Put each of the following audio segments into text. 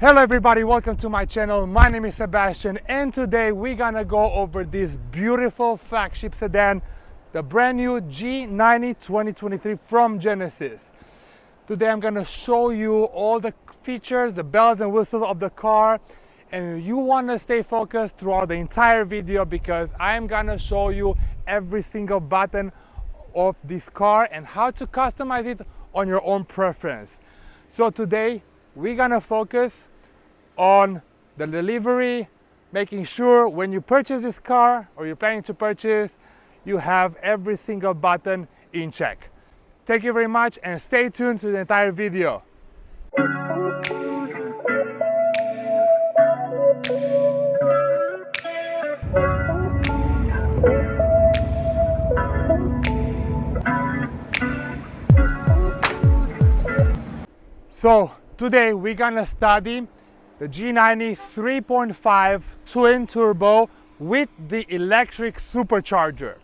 Hello everybody, welcome to my channel. My name is Sebastian and today we're gonna go over this beautiful flagship sedan, the brand new G90 2023 from Genesis. Today I'm gonna show you all the features, the bells and whistles of the car, and you wanna stay focused throughout the entire video because I'm gonna show you every single button of this car and how to customize it on your own preference. So today we're gonna focus on the delivery, making sure when you purchase this car or you're planning to purchase, you have every single button in check. Thank you very much and stay tuned to the entire video. So today we're gonna study the G90 3.5 twin turbo with the electric supercharger.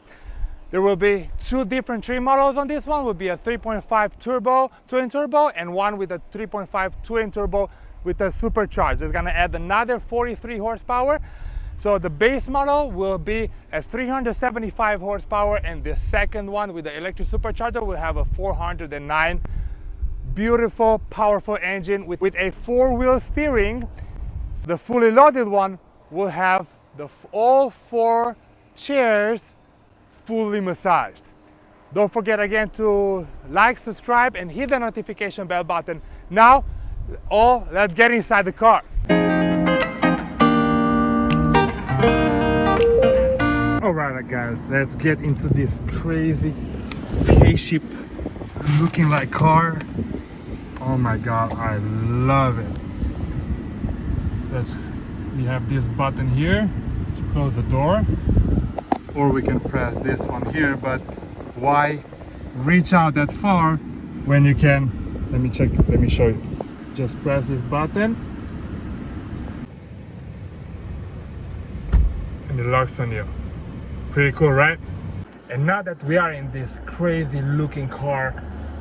There will be two different trim models on this one. Will be a 3.5 turbo twin turbo and one with a 3.5 twin turbo with a supercharger. It's gonna add another 43 horsepower. So the base model will be a 375 horsepower and the second one with the electric supercharger will have a 409 beautiful, powerful engine with a four-wheel steering. The fully loaded one will have all four chairs fully massaged. Don't forget again to like, subscribe, and hit the notification bell button. Now, let's get inside the car. All right, guys, let's get into this crazy spaceship looking like car. Oh my god, I love it. We have this button here to close the door, or we can press this one here, but why reach out that far when you can, let me show you. Just press this button and it locks on you. Pretty cool, right? And now that we are in this crazy looking car,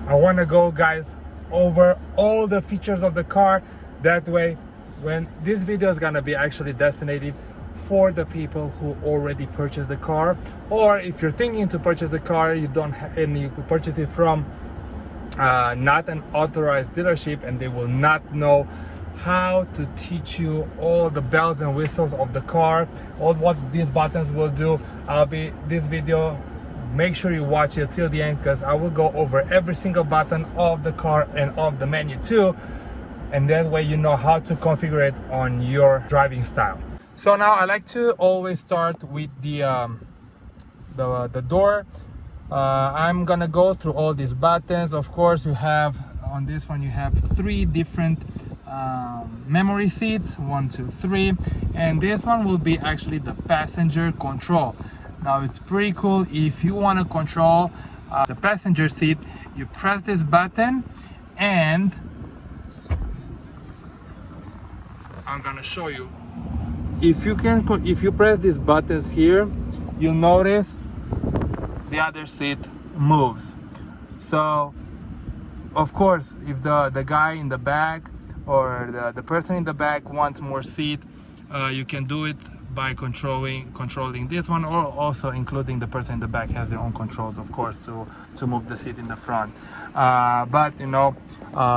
I want to go, guys, over all the features of the car. That way, when this video is gonna be actually destined for the people who already purchased the car, or if you're thinking to purchase the car, you don't have any, you could purchase it from not an authorized dealership, and they will not know how to teach you all the bells and whistles of the car, all what these buttons will do. This video, make sure you watch it till the end because I will go over every single button of the car and of the menu too, and that way you know how to configure it on your driving style. So now I like to always start with the door. I'm gonna go through all these buttons. Of course, you have on this one you have three different memory seats, 1, 2, 3, and this one will be actually the passenger control. Now it's pretty cool. If you want to control the passenger seat, you press this button, and I'm gonna show you. If you press these buttons here, you'll notice the other seat moves. So of course, if the guy in the back or the person in the back wants more seat, you can do it by controlling this one, or also including the person in the back has their own controls, of course, to move the seat in the front. But you know,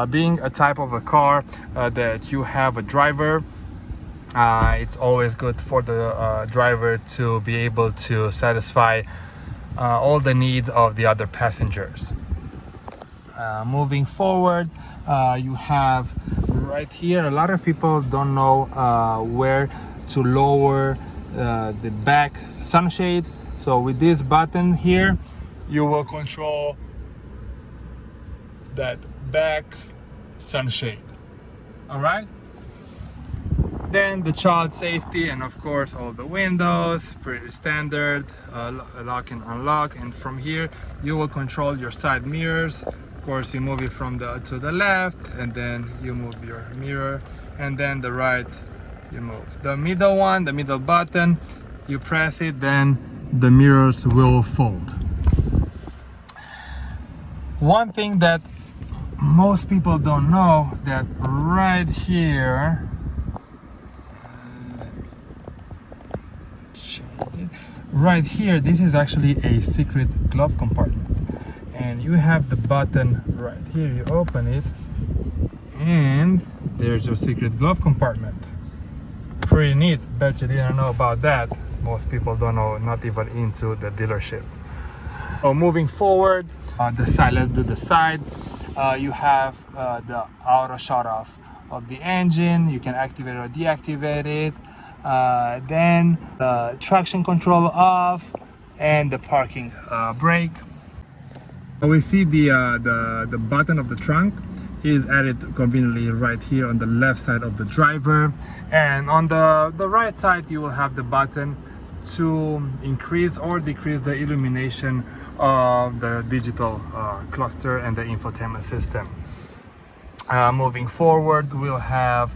being a type of a car that you have a driver, it's always good for the driver to be able to satisfy all the needs of the other passengers. Moving forward, you have right here, a lot of people don't know where to lower the back sunshades. So with this button here, you will control that back sunshade. All right. Then the child safety, and of course all the windows, pretty standard, lock and unlock. And from here, you will control your side mirrors. Of course, you move it from to the left, and then you move your mirror, and then the right, you move. The middle one, the middle button, you press it, then the mirrors will fold. One thing that most people don't know that right here, right here, this is actually a secret glove compartment, and you have the button right here. You open it and there's your secret glove compartment. Pretty neat. Bet you didn't know about that. Most people don't know, not even into the dealership. So moving forward, the side, let's do the side. You have the auto shut off of the engine. You can activate or deactivate it. Then the traction control off and the parking brake. We see the button of the trunk is added conveniently right here on the left side of the driver, and on the right side you will have the button to increase or decrease the illumination of the digital cluster and the infotainment system. Moving forward, we'll have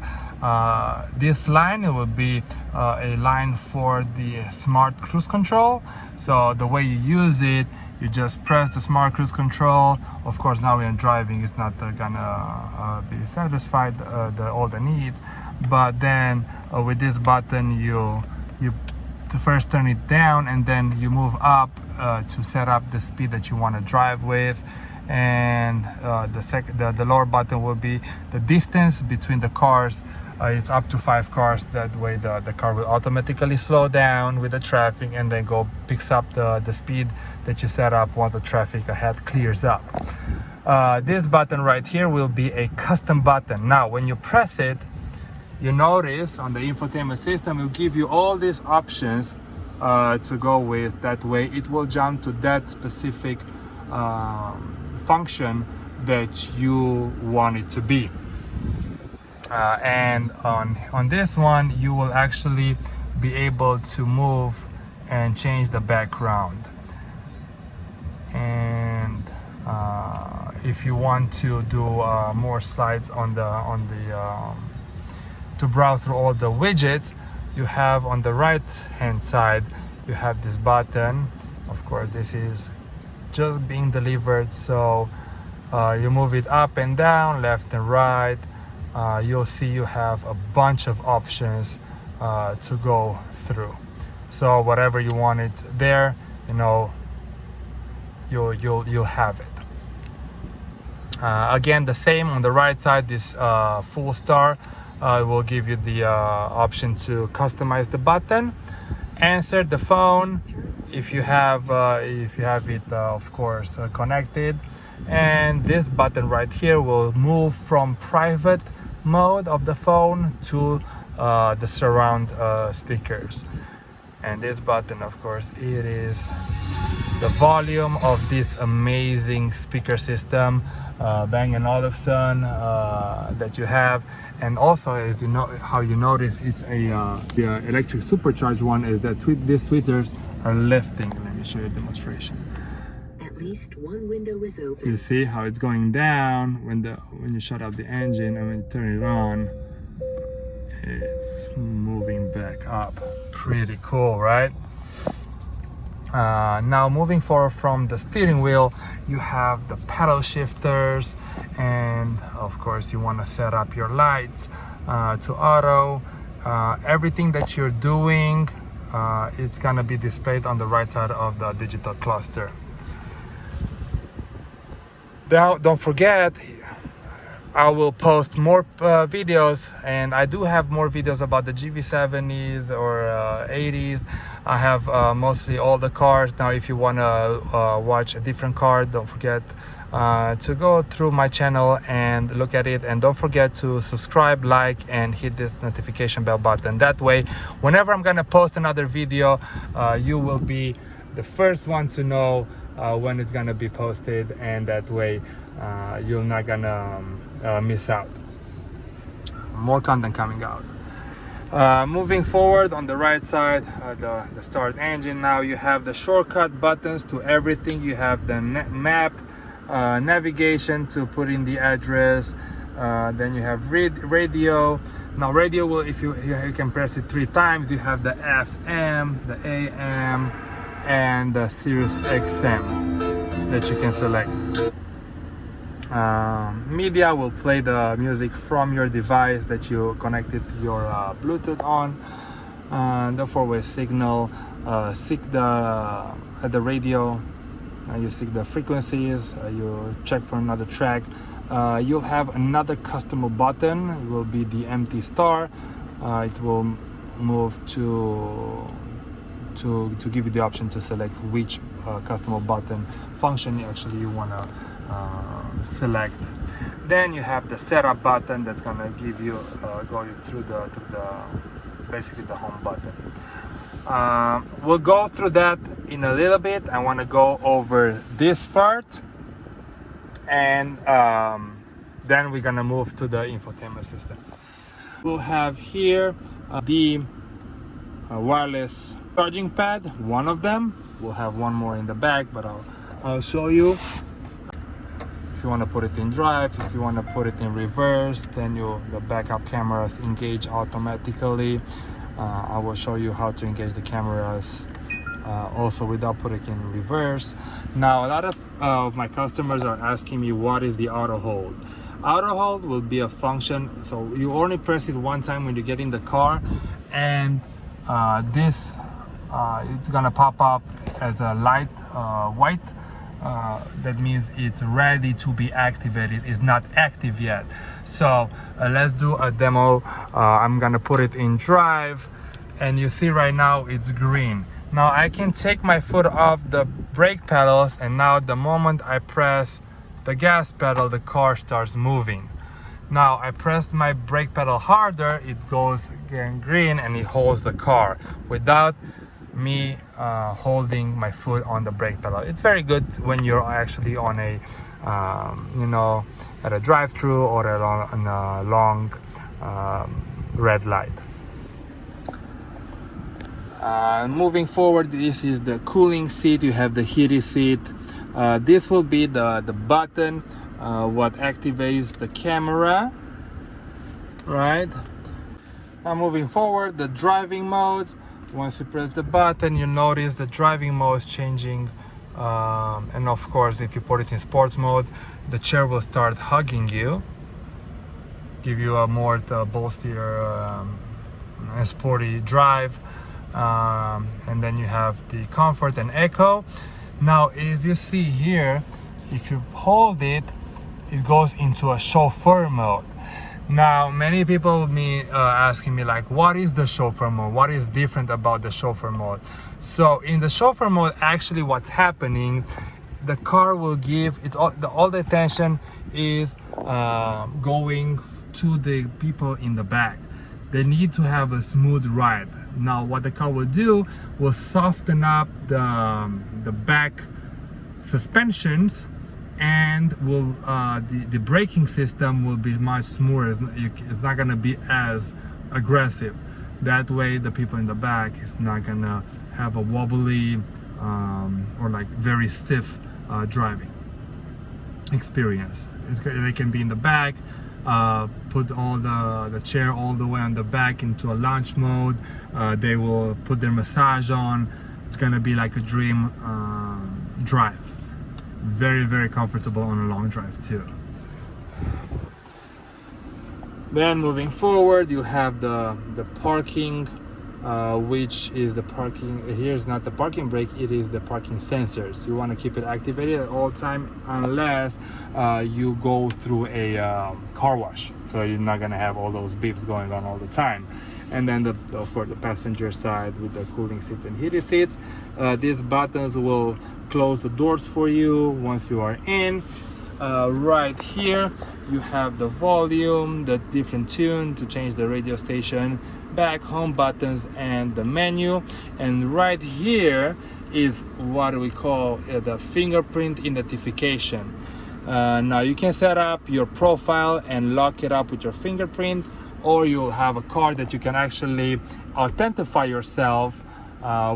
this line. It will be a line for the smart cruise control. So the way you use it, you just press the smart cruise control. Of course, now when driving, it's not gonna be satisfied all the needs, but then with this button you first turn it down, and then you move up to set up the speed that you want to drive with. And the lower button will be the distance between the cars. It's up to 5 cars. That way the car will automatically slow down with the traffic and then picks up the speed that you set up once the traffic ahead clears up. This button right here will be a custom button. Now when you press it, you notice on the infotainment system will give you all these options to go with. That way it will jump to that specific function that you want it to be. And on this one, you will actually be able to move and change the background. And if you want to do more slides to browse through all the widgets, you have on the right hand side, you have this button. Of course, this is just being delivered, so you move it up and down, left and right. You'll see you have a bunch of options to go through. So whatever you want it there, you know, you'll have it. Again, the same on the right side. This full star will give you the option to customize the button, answer the phone if you have it of course connected, and this button right here will move from private mode of the phone to the surround speakers. And this button, of course, it is the volume of this amazing speaker system, Bang & Olufsen, that you have. And also, as you know, how you notice it's the electric supercharged one is that these tweeters are lifting. Let me show you a demonstration. At least one window is open. You see how it's going down when you shut off the engine, and when you turn it on, it's moving back up. Pretty cool, right? Now moving forward from the steering wheel, you have the pedal shifters, and of course you want to set up your lights to auto. Everything that you're doing, it's gonna be displayed on the right side of the digital cluster. Now don't forget, I will post more videos, and I do have more videos about the GV70s or 80s. I have mostly all the cars. Now if you want to watch a different car, don't forget to go through my channel and look at it, and don't forget to subscribe, like, and hit this notification bell button. That way whenever I'm gonna post another video, you will be the first one to know when it's gonna be posted, and that way you're not gonna miss out. More content coming out. Moving forward, on the right side, the start engine. Now you have the shortcut buttons to everything. You have the map, navigation to put in the address. Then you have radio. Now radio will, if you can press it 3 times, you have the FM, the AM, and the Sirius XM that you can select. media will play the music from your device that you connected your Bluetooth on. The four-way signal, seek at the radio, you seek the frequencies, you check for another track. You'll have another custom button. It will be the empty star. It will move to give you the option to select which custom button function you want to select. Then you have the setup button that's gonna give you go you through the basically the home button. We'll go through that in a little bit. I want to go over this part, and then we're gonna move to the infotainment system. We'll have here the wireless charging pad, one of them. We'll have one more in the back, but I'll show you. If you want to put it in drive, if you want to put it in reverse, then the backup cameras engage automatically. I will show you how to engage the cameras also without putting it in reverse. Now, a lot of my customers are asking me, what is the auto hold? Auto hold will be a function, so you only press it one time when you get in the car, and it's gonna pop up as a light white. That means it's ready to be activated. It's not active yet. So let's do a demo. I'm gonna put it in drive, and you see right now it's green. Now I can take my foot off the brake pedals, and now the moment I press the gas pedal, the car starts moving. Now I pressed my brake pedal harder, it goes again green, and it holds the car without me holding my foot on the brake pedal. It's very good when you're actually on a at a drive-through or on a long red light. Moving forward, this is the cooling seat. You have the heated seat. This will be the button what activates the camera, right? Now moving forward, the driving modes. Once you press the button, you notice the driving mode is changing, and of course, if you put it in sports mode, the chair will start hugging you, give you a more bolstier and sporty drive, and then you have the comfort and eco. Now, as you see here, if you hold it, it goes into a chauffeur mode. Now, many people asking me like, what is the chauffeur mode? What is different about the chauffeur mode? So in the chauffeur mode, actually what's happening, the car will give, all the attention is going to the people in the back. They need to have a smooth ride. Now, what the car will do will soften up the back suspensions, and will the braking system will be much smoother. It's not gonna be as aggressive. That way the people in the back is not gonna have a wobbly or like very stiff driving experience. They can be in the back, put all the chair all the way on the back into a launch mode. They will put their massage on. It's gonna be like a dream drive. Very, very comfortable on a long drive too. Then moving forward, you have the parking, which is the parking. Here's not the parking brake, it is the parking sensors. You want to keep it activated at all time unless you go through a car wash, so you're not gonna have all those beeps going on all the time. And then of course the passenger side with the cooling seats and heated seats. These buttons will close the doors for you once you are in. Right here you have the volume, the different tune to change the radio station, back, home buttons, and the menu. And right here is what we call the fingerprint identification. Now you can set up your profile and lock it up with your fingerprint, or you'll have a card that you can actually authentify yourself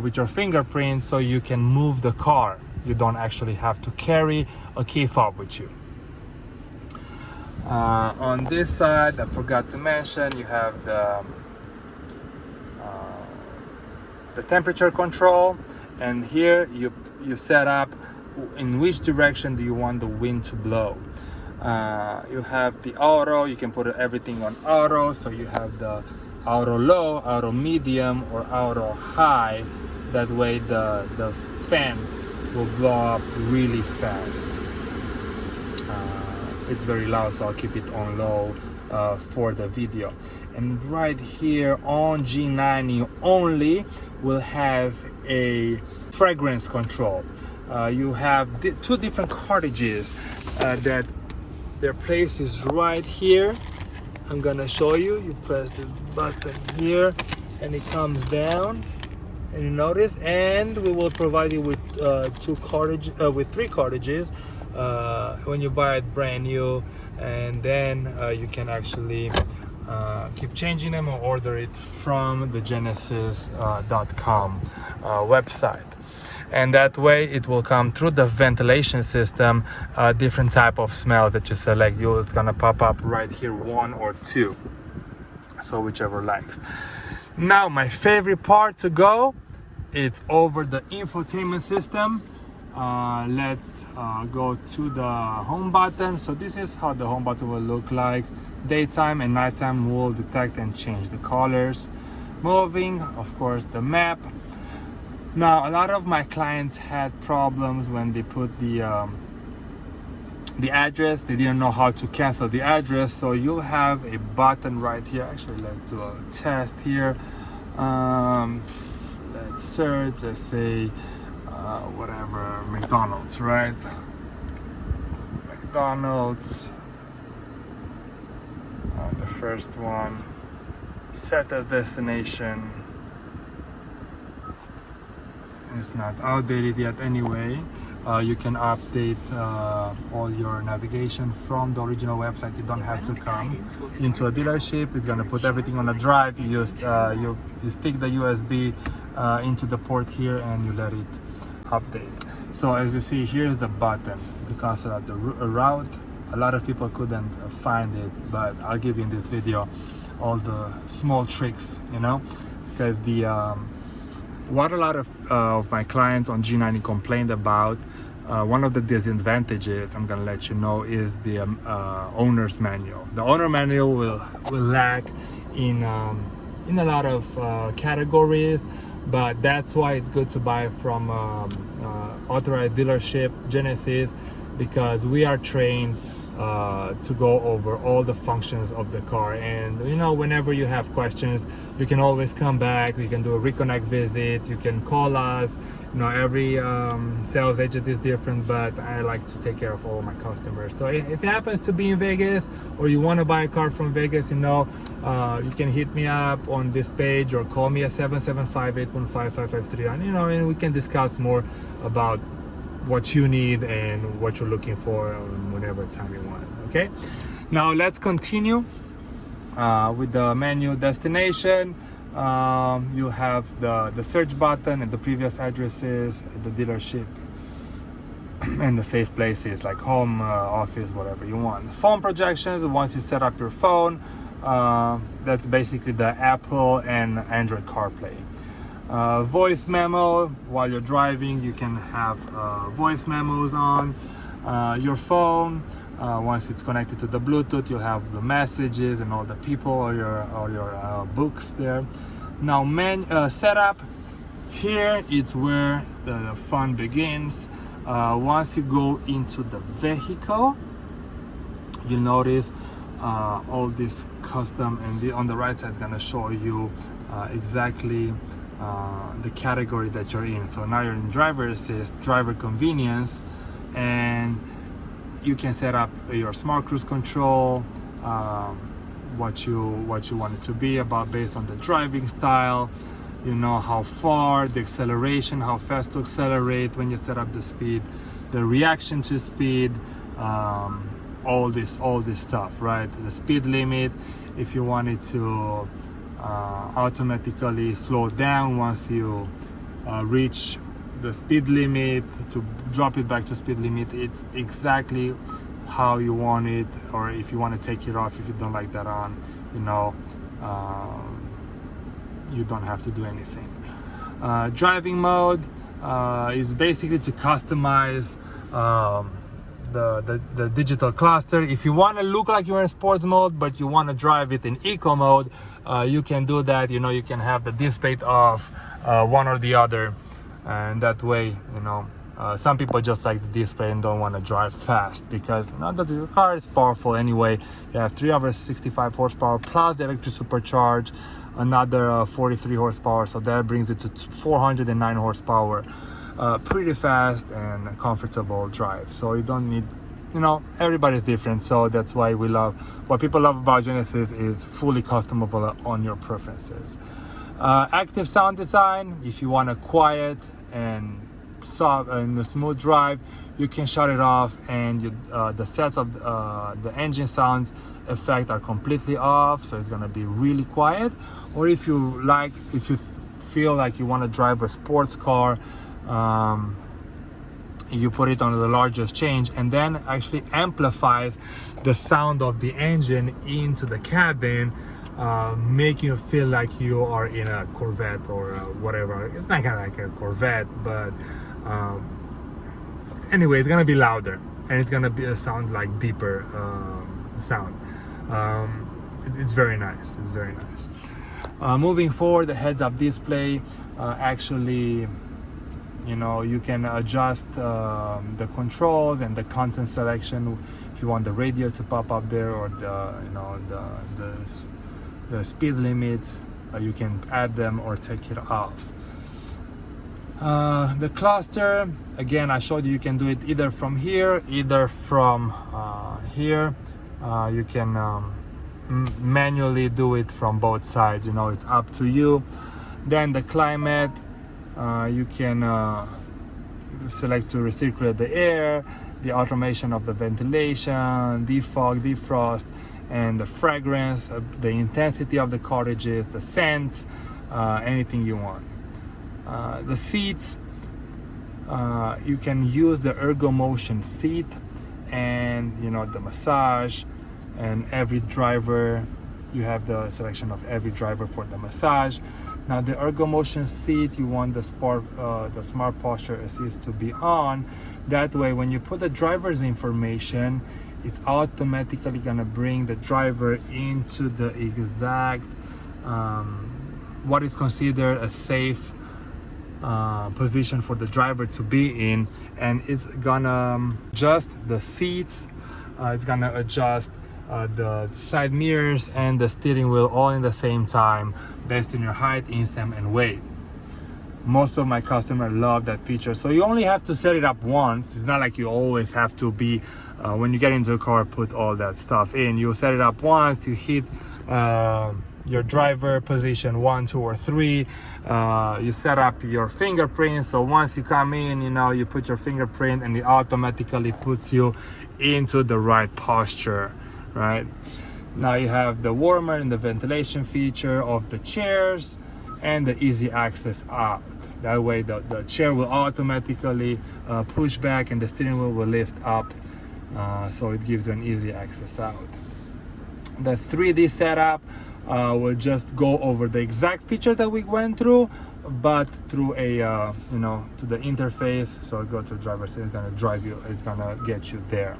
with your fingerprint, so you can move the car. You don't actually have to carry a key fob with you. On this side, I forgot to mention, you have the temperature control, and here you set up in which direction do you want the wind to blow. You have the auto, you can put everything on auto, so you have the auto low, auto medium, or auto high. That way the fans will blow up really fast. It's very loud, so I'll keep it on low for the video. And right here on G90 only, we'll have a fragrance control. You have two different cartridges that their place is right here. I'm gonna show you. You press this button here and it comes down, and you notice, and we will provide you with three cartridges when you buy it brand new, and then you can actually keep changing them or order it from the Genesis.com website. And that way it will come through the ventilation system, different type of smell that you select. It's gonna pop up right here, 1 or 2, so whichever likes. Now my favorite part to go, it's over the infotainment system. Let's go to the home button. So this is how the home button will look like. Daytime and nighttime will detect and change the colors. Moving, of course, the map. Now a lot of my clients had problems when they put the address. They didn't know how to cancel the address, so you'll have a button right here. Actually, let's do a test here. Let's search, let's say whatever, McDonald's, right? McDonald's, the first one, set as destination. It's not outdated yet anyway. You can update all your navigation from the original website. You don't have to come into a dealership. It's gonna put everything on a drive. You just you stick the USB into the port here and you let it update. So as you see, here's the button to cancel out the route. A lot of people couldn't find it, but I'll give you in this video all the small tricks, you know, because the what a lot of my clients on G90 complained about, one of the disadvantages, I'm gonna let you know, is the owner's manual. The owner manual will lack in a lot of categories, but that's why it's good to buy from authorized dealership, Genesis, because we are trained to go over all the functions of the car. And you know, whenever you have questions, you can always come back. You can do a reconnect visit, you can call us. You know, every sales agent is different, but I like to take care of all my customers. So if it happens to be in Vegas, or you want to buy a car from Vegas, you know, you can hit me up on this page or call me at 775-815-5553, and you know, and we can discuss more about what you need and what you're looking for whenever time you want it. Okay, now let's continue with the menu. Destination, you have the search button and the previous addresses, the dealership, and the safe places like home, office, whatever you want. Phone projections, once you set up your phone, that's basically the Apple and Android CarPlay. Voice memo, while you're driving, you can have voice memos on your phone. Once it's connected to the Bluetooth, you have the messages and all the people or your books there. Now setup, here it's where the fun begins. Once you go into the vehicle, you'll notice all this custom, and on the right side is going to show you exactly the category that you're in. So now you're in driver assist, driver convenience, and you can set up your smart cruise control, what you want it to be about based on the driving style. You know, how far, the acceleration, how fast to accelerate when you set up the speed, the reaction to speed, all this stuff, right? The speed limit, if you want it to automatically slow down once you reach the speed limit, to drop it back to speed limit. It's exactly how you want it, or if you want to take it off, if you don't like that on, you know, you don't have to do anything. Driving mode is basically to customize the digital cluster. If you want to look like you're in sports mode but you want to drive it in eco mode, you can do that. You know, you can have the display of one or the other, and that way, you know, some people just like the display and don't want to drive fast, because you know, the car is powerful anyway. You have 365 horsepower plus the electric supercharge, another 43 horsepower, so that brings it to 409 horsepower. Pretty fast and comfortable drive, so you don't need, you know, everybody's different, so that's why we love, what people love about Genesis is fully customable on your preferences. Active sound design, if you want a quiet and soft and a smooth drive, you can shut it off, and the sets of the engine sounds effect are completely off, so it's gonna be really quiet. Or if you feel like you want to drive a sports car, you put it on the largest change, and then actually amplifies the sound of the engine into the cabin, making you feel like you are in a Corvette or whatever. It's not like a Corvette, but anyway, it's gonna be louder, and it's gonna be a sound like deeper sound. It's very nice. It's very nice. Moving forward, the heads-up display, actually, you know, you can adjust the controls and the content selection. If you want the radio to pop up there, or the, you know, the speed limits, you can add them or take it off. The cluster, again, I showed you can do it either from here, either from here. You can manually do it from both sides, you know, it's up to you. Then the climate, you can select to recirculate the air, the automation of the ventilation, defog, defrost, and the fragrance, the intensity of the cartridges, the scents, anything you want. The seats, you can use the ergo motion seat, and you know, the massage, and every driver, you have the selection of every driver for the massage. Now the ergo motion seat, you want the smart posture assist to be on. That way, when you put the driver's information, it's automatically gonna bring the driver into the exact what is considered a safe position for the driver to be in, and it's gonna adjust the seats, it's gonna adjust the side mirrors and the steering wheel all in the same time, based on your height, instep, and weight. Most of my customers love that feature. So you only have to set it up once. It's not like you always have to be, when you get into a car, put all that stuff in. You set it up once, you hit your driver position 1, 2, or 3. You set up your fingerprint. So once you come in, you know, you put your fingerprint, and it automatically puts you into the right posture. Right now, you have the warmer and the ventilation feature of the chairs, and the easy access out. That way the chair will automatically push back, and the steering wheel will lift up, so it gives you an easy access out. The 3D setup will just go over the exact features that we went through, but through a you know, to the interface. So go to driver seat, it's gonna drive you, it's gonna get you there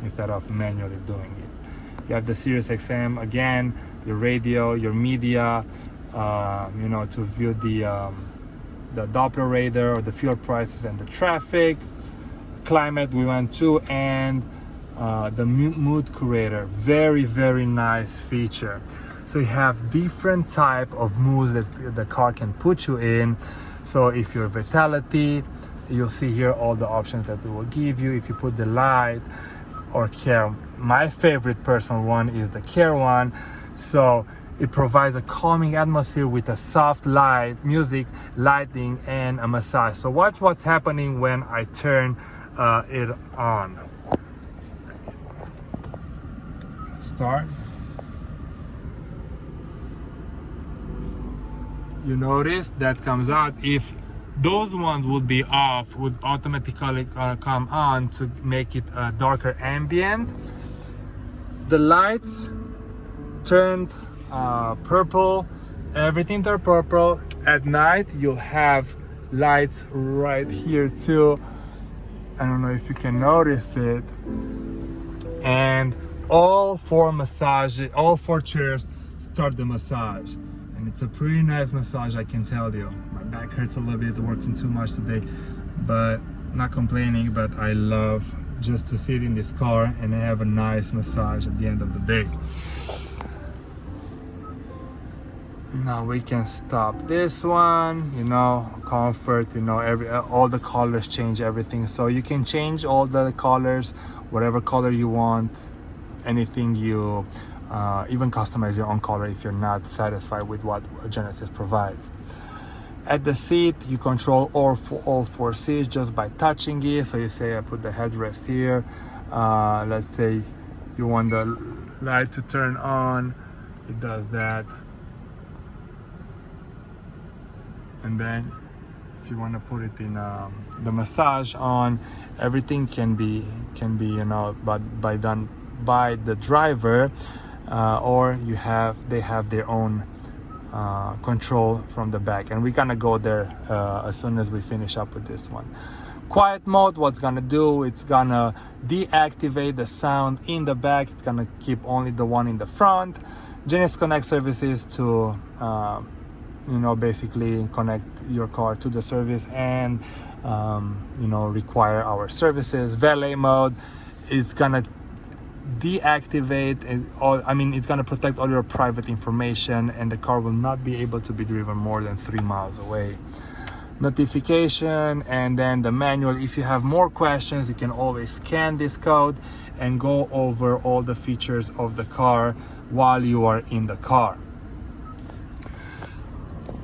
instead of manually doing it. You have the Sirius XM, again, your radio, your media, you know, to view the Doppler radar, or the fuel prices and the traffic. Climate we went to, and the mood curator, very, very nice feature. So you have different type of moods that the car can put you in. So if you're vitality, you'll see here all the options that it will give you. If you put the light or care, my favorite personal one is the care one. So it provides a calming atmosphere with a soft light, music, lighting, and a massage. So watch what's happening when I turn it on. Start. You notice that comes out. If those ones would be off, would automatically come on to make it a darker ambient. The lights turned purple, everything turned purple. At night you'll have lights right here too. I don't know if you can notice it. And all four chairs start the massage. And it's a pretty nice massage, I can tell you. My back hurts a little bit, working too much today, but not complaining. But I love just to sit in this car and have a nice massage at the end of the day. Now we can stop this one, you know, comfort, you know, all the colors change everything. So you can change all the colors, whatever color you want, anything you, even customize your own color if you're not satisfied with what Genesis provides. At the seat, you control all four seats just by touching it. So you say, I put the headrest here. Let's say you want the light to turn on, it does that. And then if you want to put it in the massage on, everything can be you know, but done by the driver, or they have their own control from the back. And we're gonna go there as soon as we finish up with this one. Quiet mode, what's gonna do, it's gonna deactivate the sound in the back. It's gonna keep only the one in the front. Genesis Connect services to you know, basically connect your car to the service and you know, require our services. Valet mode is gonna deactivate it's gonna protect all your private information, and the car will not be able to be driven more than 3 miles away. Notification, and then the manual. If you have more questions, you can always scan this code and go over all the features of the car while you are in the car.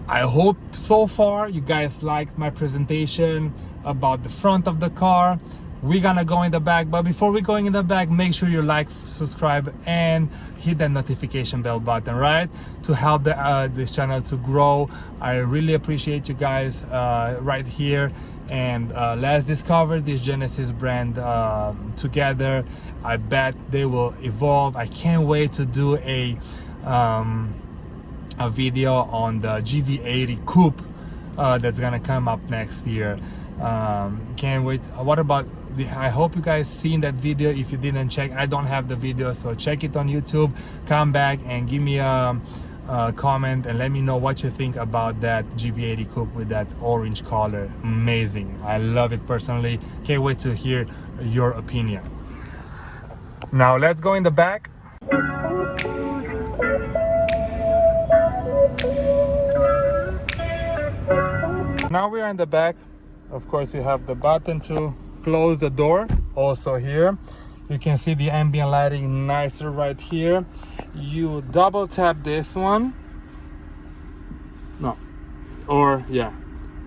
I hope so far you guys liked my presentation about the front of the car. We're gonna go in the back, but before we go in the back, make sure you like, subscribe, and hit that notification bell button, right, to help this channel to grow. I really appreciate you guys right here, and let's discover this Genesis brand together. I bet they will evolve. I can't wait to do a video on the GV80 coupe that's gonna come up next year. Can't wait. What about I hope you guys seen that video. If you didn't check, I don't have the video, so check it on YouTube. Come back and give me a comment and let me know what you think about that GV80 coupe with that orange color. Amazing. I love it personally. Can't wait to hear your opinion. Now let's go in the back. Now we are in the back. Of course, you have the button to close the door. Also here, you can see the ambient lighting nicer right here. You double tap this one.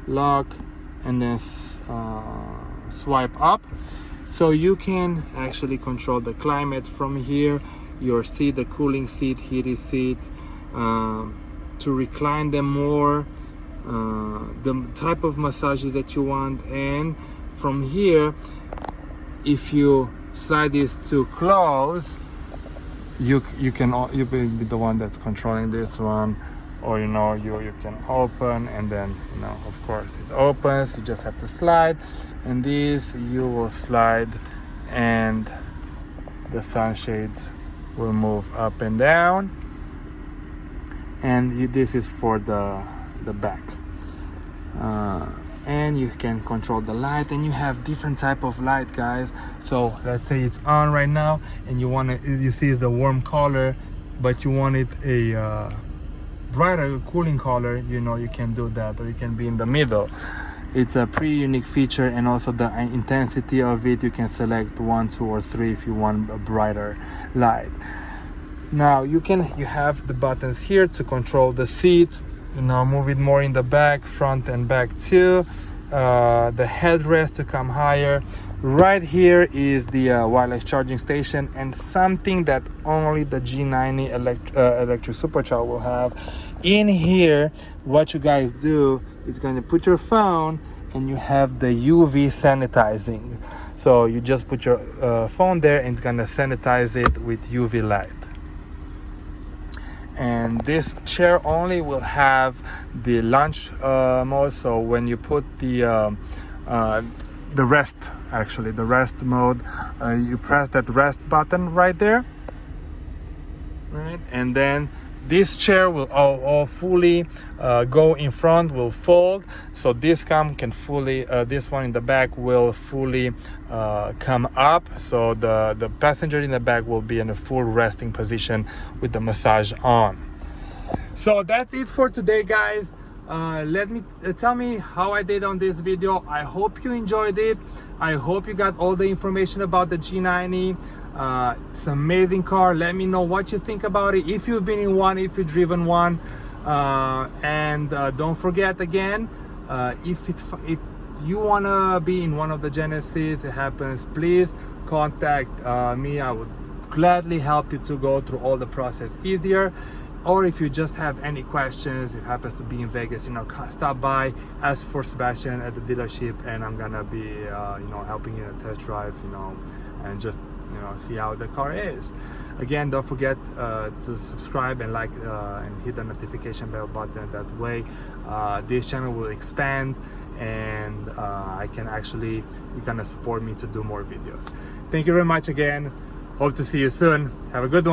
Lock, and then swipe up. So you can actually control the climate from here. Your seat, the cooling seat, heated seats, to recline them more. The type of massages that you want, and from here, if you slide this to close, you'll be the one that's controlling this one, or you can open, and then of course it opens. You just have to slide, and this you will slide, and the sunshades will move up and down, and this is for the back. And you can control the light, and you have different type of light, guys. So let's say it's on right now, and you see it's the warm color, but you want it a brighter cooling color, you can do that, or you can be in the middle. It's a pretty unique feature, and also the intensity of it, you can select 1, 2, or 3 if you want a brighter light. Now you have the buttons here to control the seat. Move it more in the back, front and back too. The headrest to come higher. Right here is the wireless charging station, and something that only the G90 electric supercharger will have. In here, what you guys do is going to put your phone, and you have the UV sanitizing. So you just put your phone there, and it's going to sanitize it with UV light. And this chair only will have the launch mode. So when you put the the rest, actually the rest mode. You press that rest button right there, right, and then this chair will all fully go in front, will fold, so this can fully this one in the back will fully come up, so the passenger in the back will be in a full resting position with the massage on. So that's it for today, guys. Tell me how I did on this video. I hope you enjoyed it. I hope you got all the information about the G90. It's an amazing car. Let me know what you think about it, if you've been in one, if you've driven one, and don't forget again, if you want to be in one of the Genesis, it happens, please contact me. I would gladly help you to go through all the process easier. Or if you just have any questions, it happens to be in Vegas, you know, stop by, ask for Sebastian at the dealership, and I'm gonna be you know, helping you in a test drive, you know, and just, you know, see how the car is. Again, don't forget to subscribe and like and hit the notification bell button. That way this channel will expand, and I can actually, you can support me to do more videos. Thank you very much again. Hope to see you soon. Have a good one.